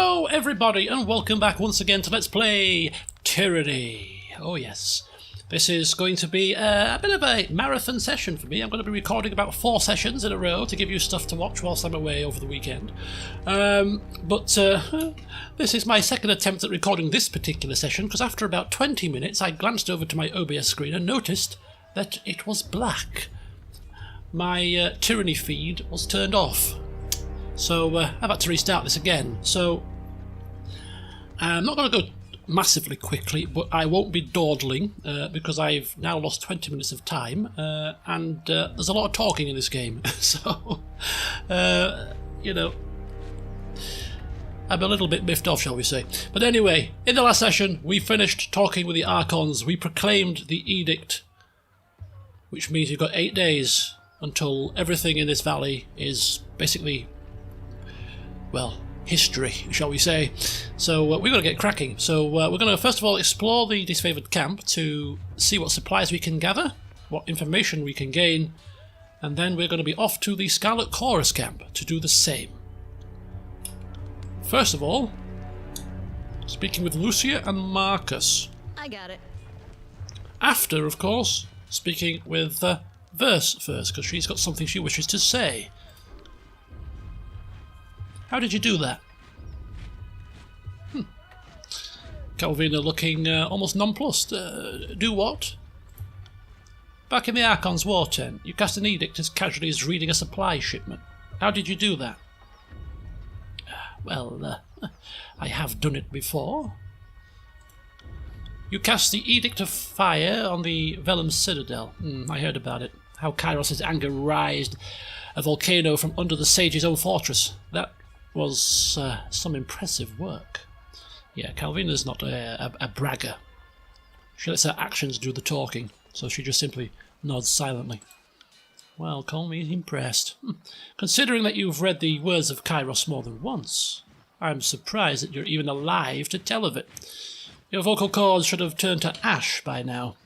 Hello everybody and welcome back once again to Let's Play Tyranny. Oh yes, this is going to be a bit of a marathon session for me. I'm going to be recording about 4 sessions in a row to give you stuff to watch whilst I'm away over the weekend. This is my second attempt at recording this particular session because after about 20 minutes I glanced over to my OBS screen and noticed that it was black. My Tyranny feed was turned off. So I've had to restart this again. So I'm not going to go massively quickly, but I won't be dawdling because I've now lost 20 minutes of time and there's a lot of talking in this game. So, you know, I'm a little bit miffed off, shall we say. But anyway, in the last session we finished talking with the Archons. We proclaimed the edict, which means you've got 8 days until everything in this valley is basically, well, history, shall we say. So we've got to get cracking. So we're going to first of all explore the Disfavored Camp to see what supplies we can gather, what information we can gain, and then we're going to be off to the Scarlet Chorus Camp to do the same. First of all, speaking with Lucia and Marcus. I got it. After, of course, speaking with Verse first, because she's got something she wishes to say. How did you do that? Calvina looking almost nonplussed. Do what? Back in the Archon's war tent, you cast an edict as casually as reading a supply shipment. How did you do that? Well, I have done it before. You cast the Edict of Fire on the Vellum Citadel. I heard about it. How Kairos' anger raised a volcano from under the Sage's own fortress. That was some impressive work. Yeah, Calvina's not a bragger. She lets her actions do the talking, so she just simply nods silently. Well, call me impressed. Considering that you've read the words of Kairos more than once, I'm surprised that you're even alive to tell of it. Your vocal cords should have turned to ash by now.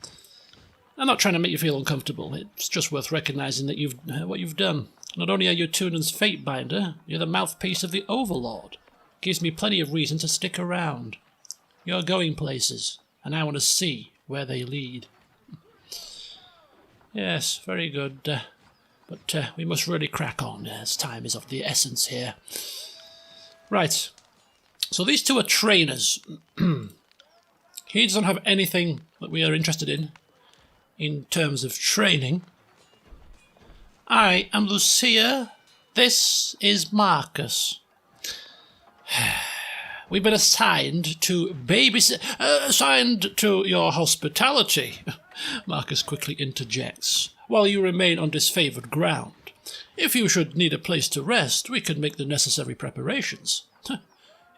I'm not trying to make you feel uncomfortable. It's just worth recognising that what you've done. Not only are you Tunan's Fatebinder, you're the mouthpiece of the Overlord. Gives me plenty of reason to stick around. You're going places, and I want to see where they lead. Yes, very good. But we must really crack on, as time is of the essence here. Right. So these two are trainers. He doesn't have anything that we are interested in terms of training. I am Lucia. This is Marcus. We've been assigned to assigned to your hospitality, Marcus quickly interjects, while you remain on disfavored ground. If you should need a place to rest, we can make the necessary preparations.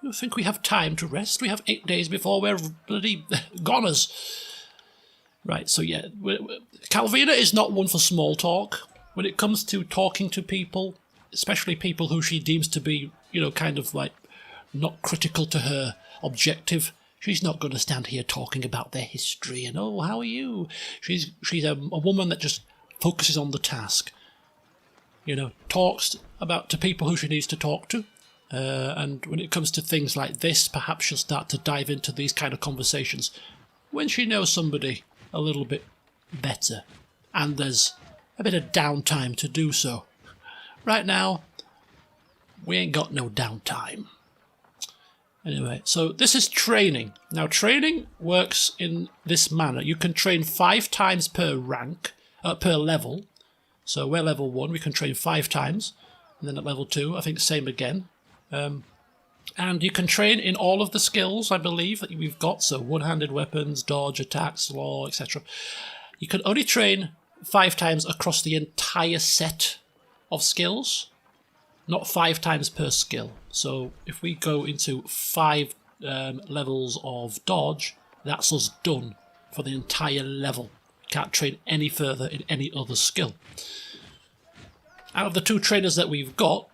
You think we have time to rest? We have 8 days before we're bloody goners. Right, so yeah, Calvina is not one for small talk. When it comes to talking to people, especially people who she deems to be, you know, kind of like not critical to her objective, she's not going to stand here talking about their history and, oh, how are you? She's a woman that just focuses on the task. You know, talks to people who she needs to talk to. And when it comes to things like this, perhaps she'll start to dive into these kind of conversations when she knows somebody a little bit better and there's a bit of downtime to do so. Right now, we ain't got no downtime. Anyway, so this is training. Now, training works in this manner. You can train 5 times per rank, per level. So we're level 1, we can train 5 times. And then at level 2, I think same again. And you can train in all of the skills, I believe, that we've got. So one-handed weapons, dodge, attack, slaw, etc. You can only train 5 times across the entire set of skills, not 5 times per skill. So if we go into 5 levels of dodge, that's us done for the entire level. Can't train any further in any other skill. Out of the 2 trainers that we've got,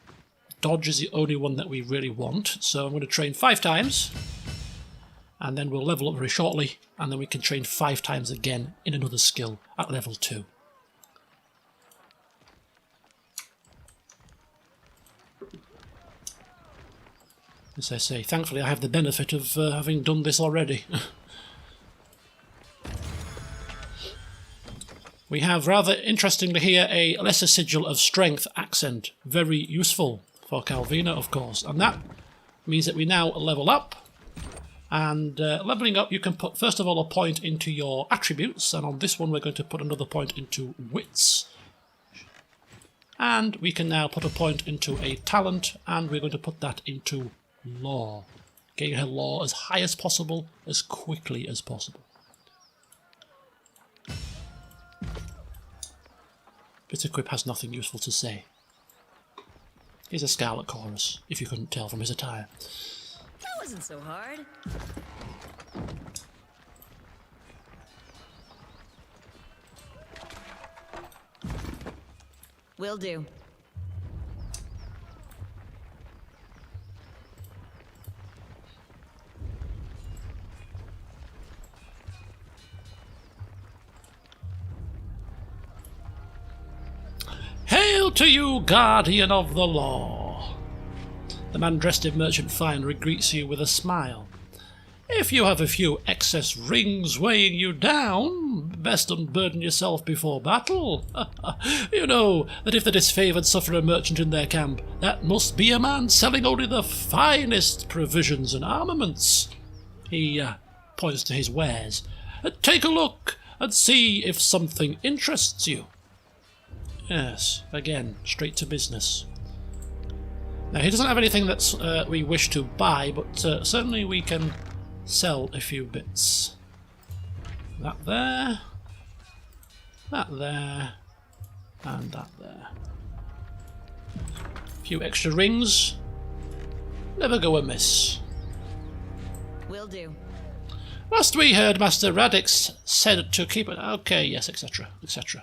dodge is the only one that we really want. So I'm going to train 5 times, and then we'll level up very shortly, and then we can train 5 times again in another skill at level 2. As I say, thankfully I have the benefit of having done this already. We have, rather interestingly here, a lesser sigil of strength accent. Very useful for Calvina, of course. And that means that we now level up. And levelling up, you can put, first of all, a point into your attributes. And on this one, we're going to put another point into wits. And we can now put a point into a talent. And we're going to put that into law. Getting her law as high as possible, as quickly as possible. Bitterquip has nothing useful to say. He's a Scarlet Chorus, if you couldn't tell from his attire. That wasn't so hard. Will do. Hail to you, guardian of the law! The man dressed in merchant finery greets you with a smile. If you have a few excess rings weighing you down, best unburden yourself before battle. You know that if the disfavored suffer a merchant in their camp, that must be a man selling only the finest provisions and armaments. He points to his wares. Take a look and see if something interests you. Yes, again, straight to business. Now, he doesn't have anything that we wish to buy, but certainly we can sell a few bits. That there, and that there. A few extra rings. Never go amiss. Will do. Last we heard, Master Radix said to keep it... Okay, yes, etc., etc.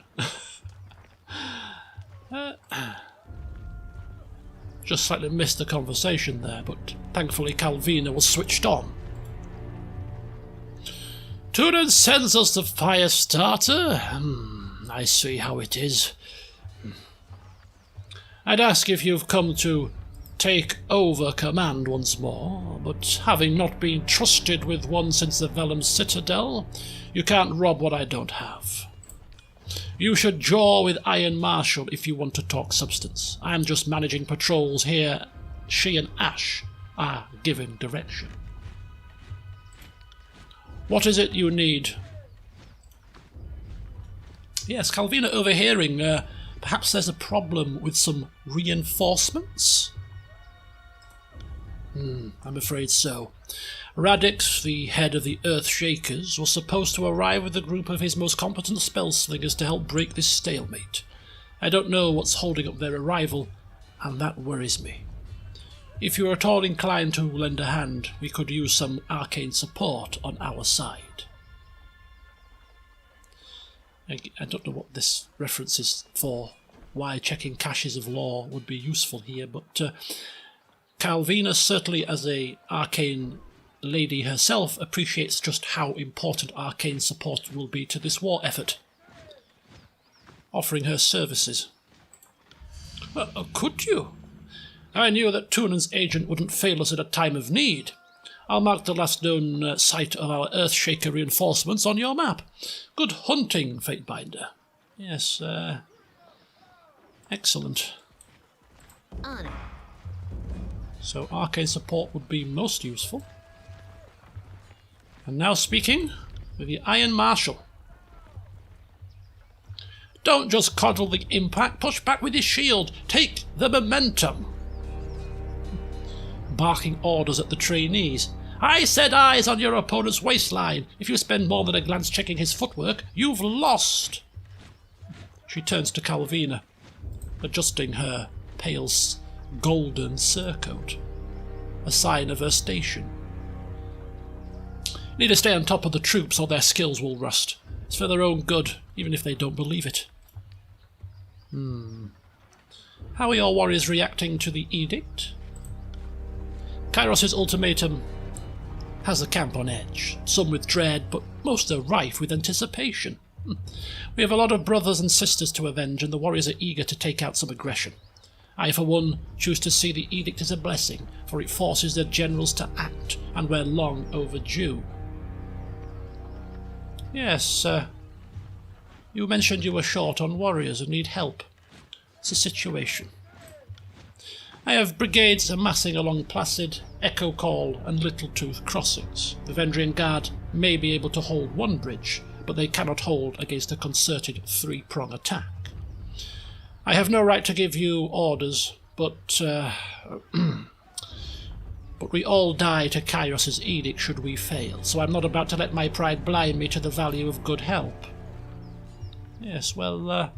Just slightly missed the conversation there, but thankfully Calvina was switched on. Turin sends us the fire starter? I see how it is. I'd ask if you've come to take over command once more, but having not been trusted with one since the Vellum Citadel, you can't rob what I don't have. You should jaw with Iron Marshal if you want to talk substance. I'm just managing patrols here. She and Ash are giving direction. What is it you need? Yes, Calvina overhearing. Perhaps there's a problem with some reinforcements? I'm afraid so. Radix, the head of the Earthshakers, was supposed to arrive with a group of his most competent spellslingers to help break this stalemate. I don't know what's holding up their arrival, and that worries me. If you're at all inclined to lend a hand, we could use some arcane support on our side. I don't know what this reference is for, why checking caches of lore would be useful here, but Calvina, certainly as a arcane lady herself, appreciates just how important arcane support will be to this war effort. Offering her services. Could you? I knew that Tunan's agent wouldn't fail us at a time of need. I'll mark the last known site of our Earthshaker reinforcements on your map. Good hunting, Fatebinder. Yes, excellent. On it. So arcane support would be most useful. And now speaking with the Iron Marshal. Don't just coddle the impact, push back with your shield. Take the momentum. Barking orders at the trainees. I said eyes on your opponent's waistline. If you spend more than a glance checking his footwork, you've lost. She turns to Calvina, adjusting her pale golden surcoat, a sign of her station. Need to stay on top of the troops or their skills will rust. It's for their own good, even if they don't believe it. How are your warriors reacting to the edict? Kairos' ultimatum has the camp on edge, some with dread, but most are rife with anticipation. We have a lot of brothers and sisters to avenge, and the warriors are eager to take out some aggression. I, for one, choose to see the edict as a blessing, for it forces their generals to act, and we're long overdue. Yes, you mentioned you were short on warriors and need help. It's a situation. I have brigades amassing along Placid, Echo Call, and Little Tooth crossings. The Vendrian Guard may be able to hold one bridge, but they cannot hold against a concerted three-prong attack. I have no right to give you orders, but we all die to Kairos' edict should we fail, so I'm not about to let my pride blind me to the value of good help. Yes, well,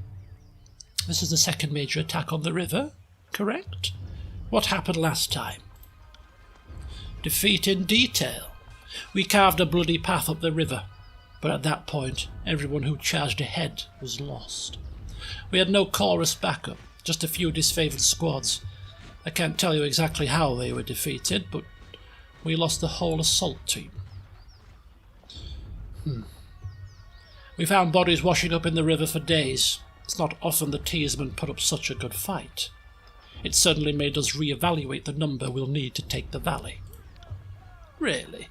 this is the second major attack on the river, correct? What happened last time? Defeat in detail. We carved a bloody path up the river, but at that point, everyone who charged ahead was lost. We had no chorus backup, just a few disfavored squads. I can't tell you exactly how they were defeated, but we lost the whole assault team. We found bodies washing up in the river for days. It's not often the Tearsmen put up such a good fight. It certainly made us re-evaluate the number we'll need to take the valley. Really?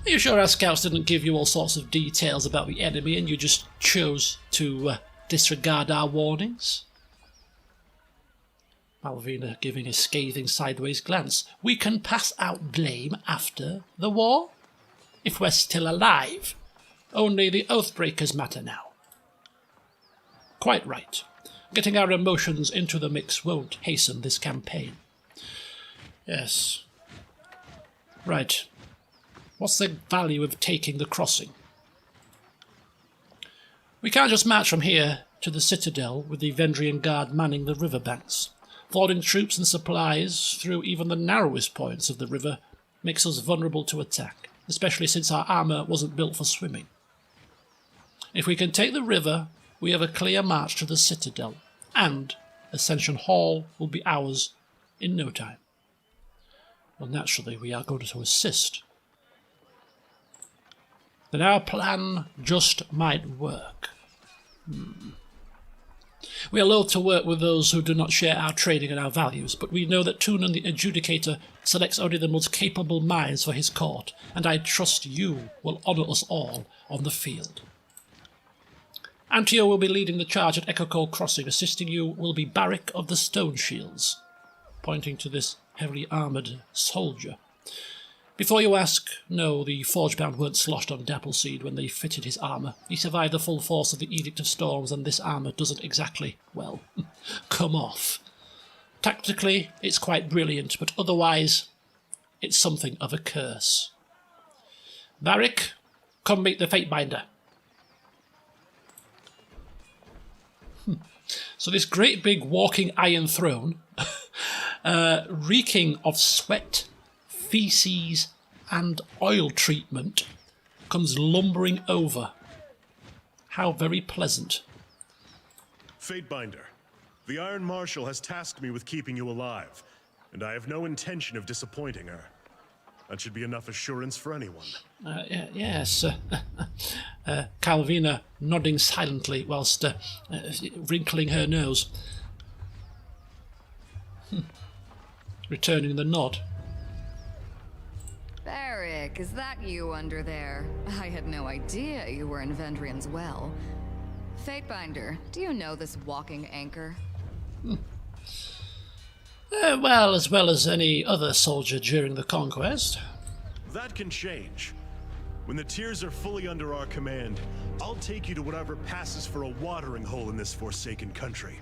Are you sure our scouts didn't give you all sorts of details about the enemy and you just chose to disregard our warnings? Calvina giving a scathing sideways glance. We can pass out blame after the war? If we're still alive. Only the Oathbreakers matter now. Quite right. Getting our emotions into the mix won't hasten this campaign. Yes. Right. What's the value of taking the crossing? We can't just march from here to the citadel with the Vendrian Guard manning the riverbanks. Fording troops and supplies through even the narrowest points of the river makes us vulnerable to attack, especially since our armour wasn't built for swimming. If we can take the river, we have a clear march to the citadel, and Ascension Hall will be ours in no time. Well, naturally, we are going to assist. Then our plan just might work. We are loath to work with those who do not share our training and our values, but we know that Tunan the Adjudicator selects only the most capable minds for his court, and I trust you will honour us all on the field. Antio will be leading the charge at Echocole Crossing. Assisting you will be Barrick of the Stone Shields, pointing to this heavily armoured soldier. Before you ask, no, the Forgebound weren't sloshed on Dappleseed when they fitted his armour. He survived the full force of the Edict of Storms, and this armour doesn't exactly, well, come off. Tactically, it's quite brilliant, but otherwise, it's something of a curse. Barrick, come meet the Fatebinder. So this great big walking iron throne, reeking of sweat, feces and oil treatment, comes lumbering over. How very pleasant. Fatebinder, the Iron Marshal has tasked me with keeping you alive, and I have no intention of disappointing her. That should be enough assurance for anyone. Yes. Calvina nodding silently whilst wrinkling her nose. Returning the nod. Barrick, is that you under there? I had no idea you were in Vendrian's well. Fatebinder, do you know this walking anchor? Well as any other soldier during the conquest. That can change. When the tiers are fully under our command, I'll take you to whatever passes for a watering hole in this forsaken country.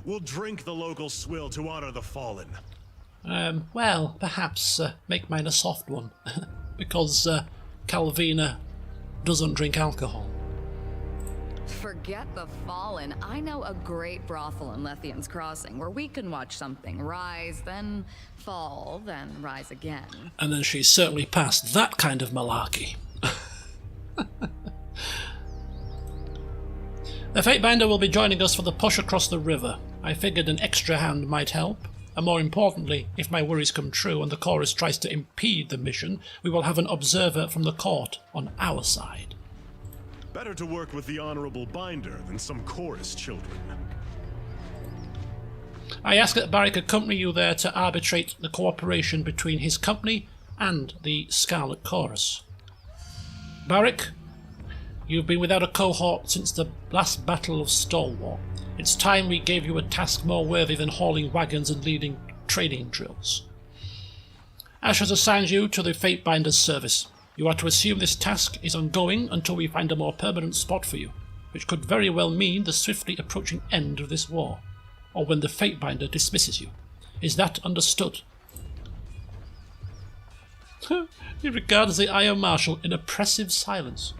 We'll drink the local swill to honor the fallen. Well, perhaps make mine a soft one, because Calvina doesn't drink alcohol. Forget the fallen. I know a great brothel in Lethian's Crossing where we can watch something rise, then fall, then rise again. And then she's certainly past that kind of malarkey. The Fatebinder will be joining us for the push across the river. I figured an extra hand might help. And more importantly, if my worries come true and the chorus tries to impede the mission, we will have an observer from the court on our side. Better to work with the Honorable Binder than some chorus children. I ask that Barrick accompany you there to arbitrate the cooperation between his company and the Scarlet Chorus. Barrick, you've been without a cohort since the last Battle of Stalwart. It's time we gave you a task more worthy than hauling wagons and leading training drills. Ash has assigned you to the Fatebinder's service. You are to assume this task is ongoing until we find a more permanent spot for you, which could very well mean the swiftly approaching end of this war, or when the Fatebinder dismisses you. Is that understood? He regards the Iron Marshal in oppressive silence.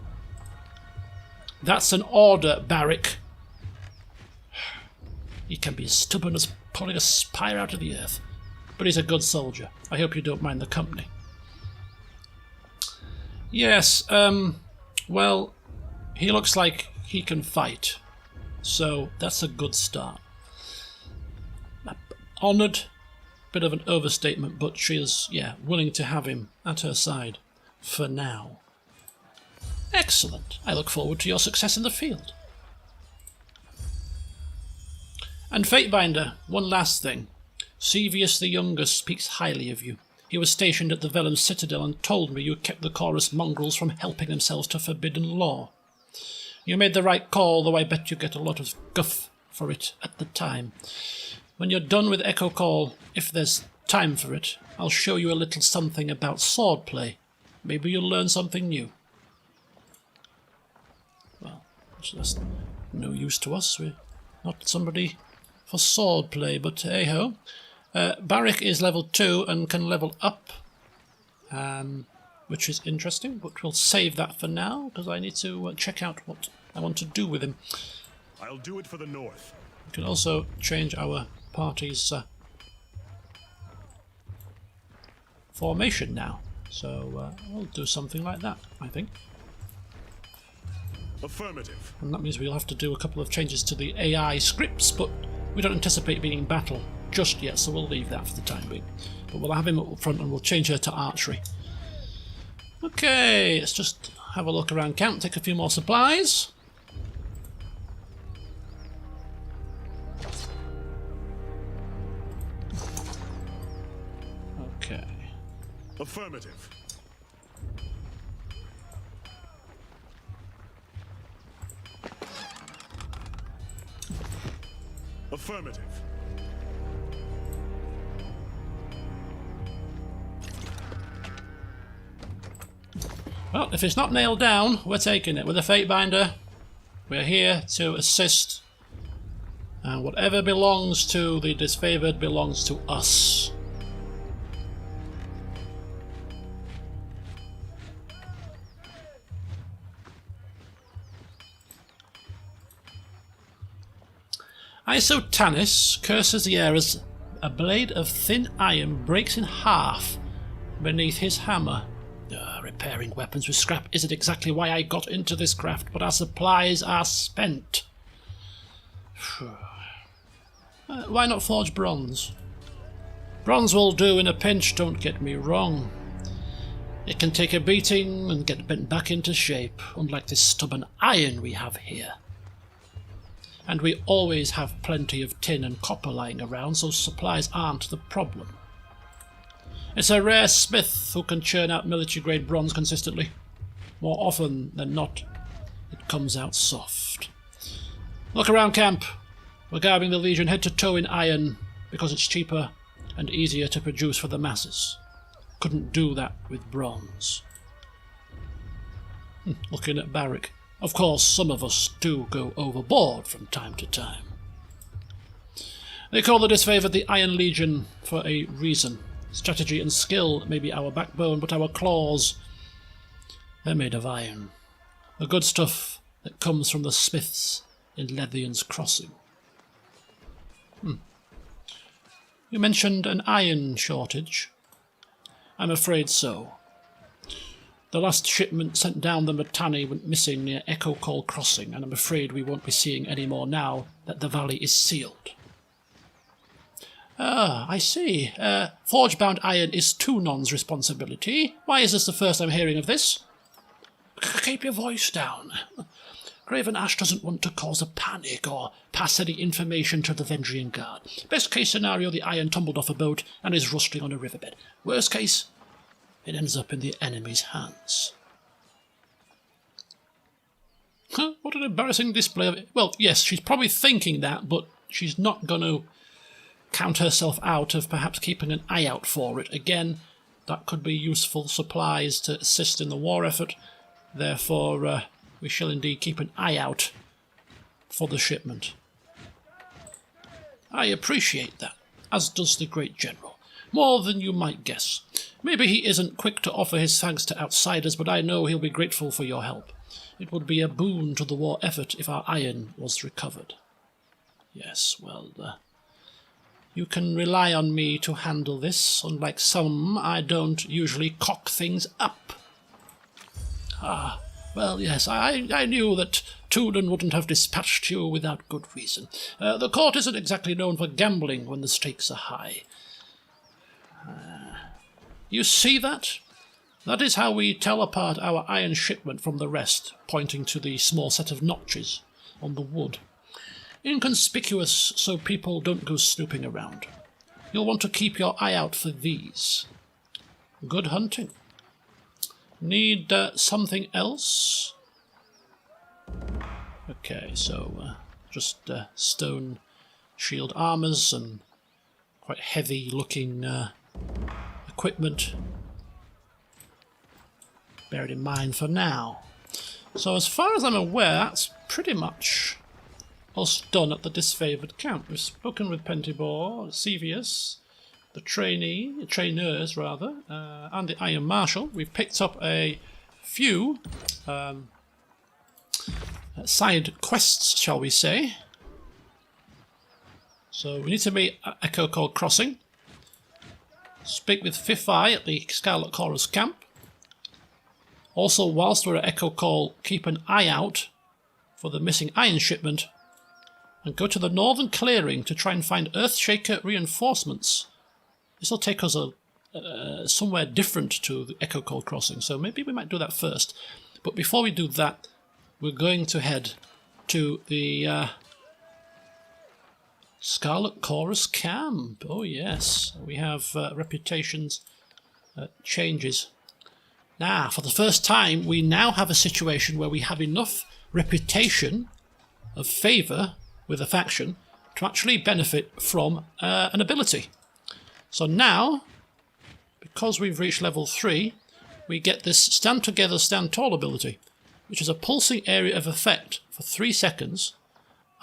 That's an order, Barrick. He can be as stubborn as pulling a spire out of the earth, but he's a good soldier. I hope you don't mind the company. Yes, well, he looks like he can fight, so that's a good start. Honoured, bit of an overstatement, but she is, willing to have him at her side for now. Excellent. I look forward to your success in the field. And Fatebinder, one last thing. Sevius the Younger speaks highly of you. He was stationed at the Vellum Citadel and told me you kept the chorus mongrels from helping themselves to forbidden law. You made the right call, though I bet you get a lot of guff for it at the time. When you're done with Echo Call, if there's time for it, I'll show you a little something about swordplay. Maybe you'll learn something new. Well, that's no use to us. We're not somebody for swordplay, but hey-ho. Barrick is level 2 and can level up, which is interesting, but we'll save that for now, because I need to check out what I want to do with him. I'll do it for the North. We can also change our party's formation now, so we'll do something like that, I think. Affirmative. And that means we'll have to do a couple of changes to the AI scripts, but we don't anticipate being in battle just yet, so we'll leave that for the time being. But we'll have him up front and we'll change her to archery. Okay, let's just have a look around camp, take a few more supplies. Okay. Affirmative. Affirmative. Well, if it's not nailed down, we're taking it. With a Fatebinder, we're here to assist. And whatever belongs to the Disfavored belongs to us. Isotanis curses the air as a blade of thin iron breaks in half beneath his hammer. Repairing weapons with scrap isn't exactly why I got into this craft, but our supplies are spent. Why not forge bronze? Bronze will do in a pinch, don't get me wrong. It can take a beating and get bent back into shape, unlike this stubborn iron we have here. And we always have plenty of tin and copper lying around, so supplies aren't the problem. It's a rare smith who can churn out military-grade bronze consistently. More often than not, it comes out soft. Look around camp. We're garbing the Legion head to toe in iron because it's cheaper and easier to produce for the masses. Couldn't do that with bronze. Looking at Barrick. Of course, some of us do go overboard from time to time. They call the Disfavored the Iron Legion for a reason. Strategy and skill may be our backbone, but our claws, they're made of iron. The good stuff that comes from the smiths in Lethian's Crossing. You mentioned an iron shortage. I'm afraid so. The last shipment sent down the Matani went missing near Echo Call Crossing, and I'm afraid we won't be seeing any more now that the valley is sealed. Ah, I see. Forge-bound iron is Tunon's responsibility. Why is this the first I'm hearing of this? Keep your voice down. Graven Ash doesn't want to cause a panic or pass any information to the Vendrian Guard. Best case scenario, the iron tumbled off a boat and is rusting on a riverbed. Worst case, it ends up in the enemy's hands. Huh, what an embarrassing display of it. Well, yes, she's probably thinking that, but she's not going to count herself out of perhaps keeping an eye out for it. Again, that could be useful supplies to assist in the war effort. Therefore, we shall indeed keep an eye out for the shipment. I appreciate that, as does the great general. More than you might guess. Maybe he isn't quick to offer his thanks to outsiders, but I know he'll be grateful for your help. It would be a boon to the war effort if our iron was recovered. Yes, well, you can rely on me to handle this. Unlike some, I don't usually cock things up. Ah, well, yes, I knew that Tooden wouldn't have dispatched you without good reason. The court isn't exactly known for gambling when the stakes are high. You see that? That is how we tell apart our iron shipment from the rest, pointing to the small set of notches on the wood. Inconspicuous so people don't go snooping around. You'll want to keep your eye out for these. Good hunting. Need something else? Okay, so just stone shield armors and quite heavy looking equipment. Bear it in mind for now. So as far as I'm aware, that's pretty much us done at the Disfavored Camp. We've spoken with Pentibor, Sevius, the trainers rather, and the Iron Marshal. We've picked up a few side quests, shall we say. So we need to meet at Echo Code Crossing, speak with Fifth Eye at the Scarlet Chorus Camp. Also, whilst we're at Echo Call, keep an eye out for the missing iron shipment and go to the northern clearing to try and find Earthshaker reinforcements. This will take us somewhere different to the Echo Call Crossing, so maybe we might do that first. But before we do that, we're going to head to the Scarlet Chorus Camp. Oh yes, we have reputations changes. Now, for the first time, we now have a situation where we have enough reputation of favour with a faction to actually benefit from an ability. So now, because we've reached level 3, we get this Stand Together, Stand Tall ability, which is a pulsing area of effect for 3 seconds,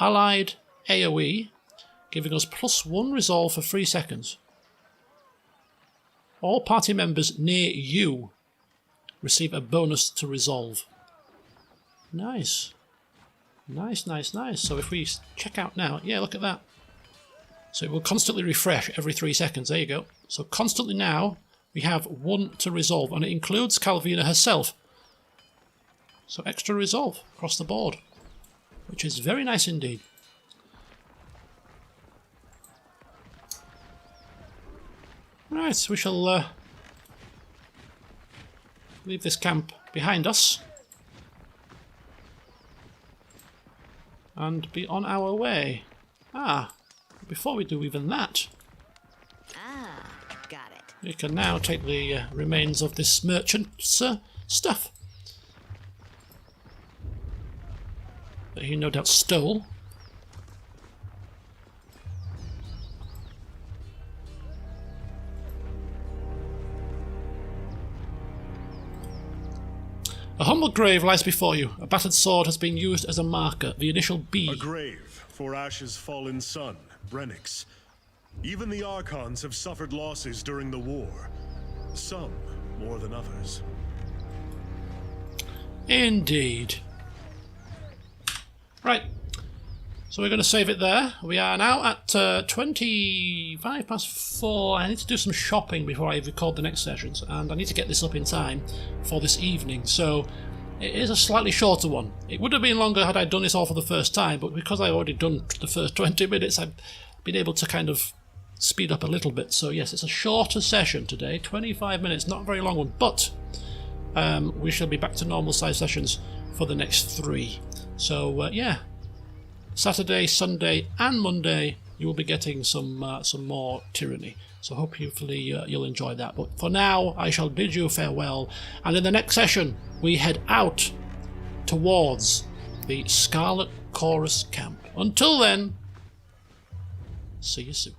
allied AoE, giving us +1 resolve for 3 seconds. All party members near you receive a bonus to resolve. Nice. Nice, nice, nice. So if we check out now, yeah, look at that. So it will constantly refresh every 3 seconds. There you go. So constantly now, we have 1 to resolve, and it includes Calvina herself. So extra resolve across the board, which is very nice indeed. Right, we shall leave this camp behind us and be on our way. Before we do even that, Got it. we can now take the remains of this merchant's stuff that he no doubt stole. A humble grave lies before you. A battered sword has been used as a marker, the initial B. A grave for Ash's fallen son, Brennix. Even the Archons have suffered losses during the war. Some more than others. Indeed. Right. So we're going to save it there. We are now at 25 past 4. I need to do some shopping before I record the next sessions, and I need to get this up in time for this evening. So it is a slightly shorter one. It would have been longer had I done this all for the first time, but because I've already done the first 20 minutes, I've been able to kind of speed up a little bit. So yes, it's a shorter session today, 25 minutes, not a very long one, but we shall be back to normal size sessions for the next 3. So yeah, Saturday, Sunday, and Monday you will be getting some more Tyranny. So hopefully you'll enjoy that. But for now, I shall bid you farewell. And in the next session, we head out towards the Scarlet Chorus camp. Until then, see you soon.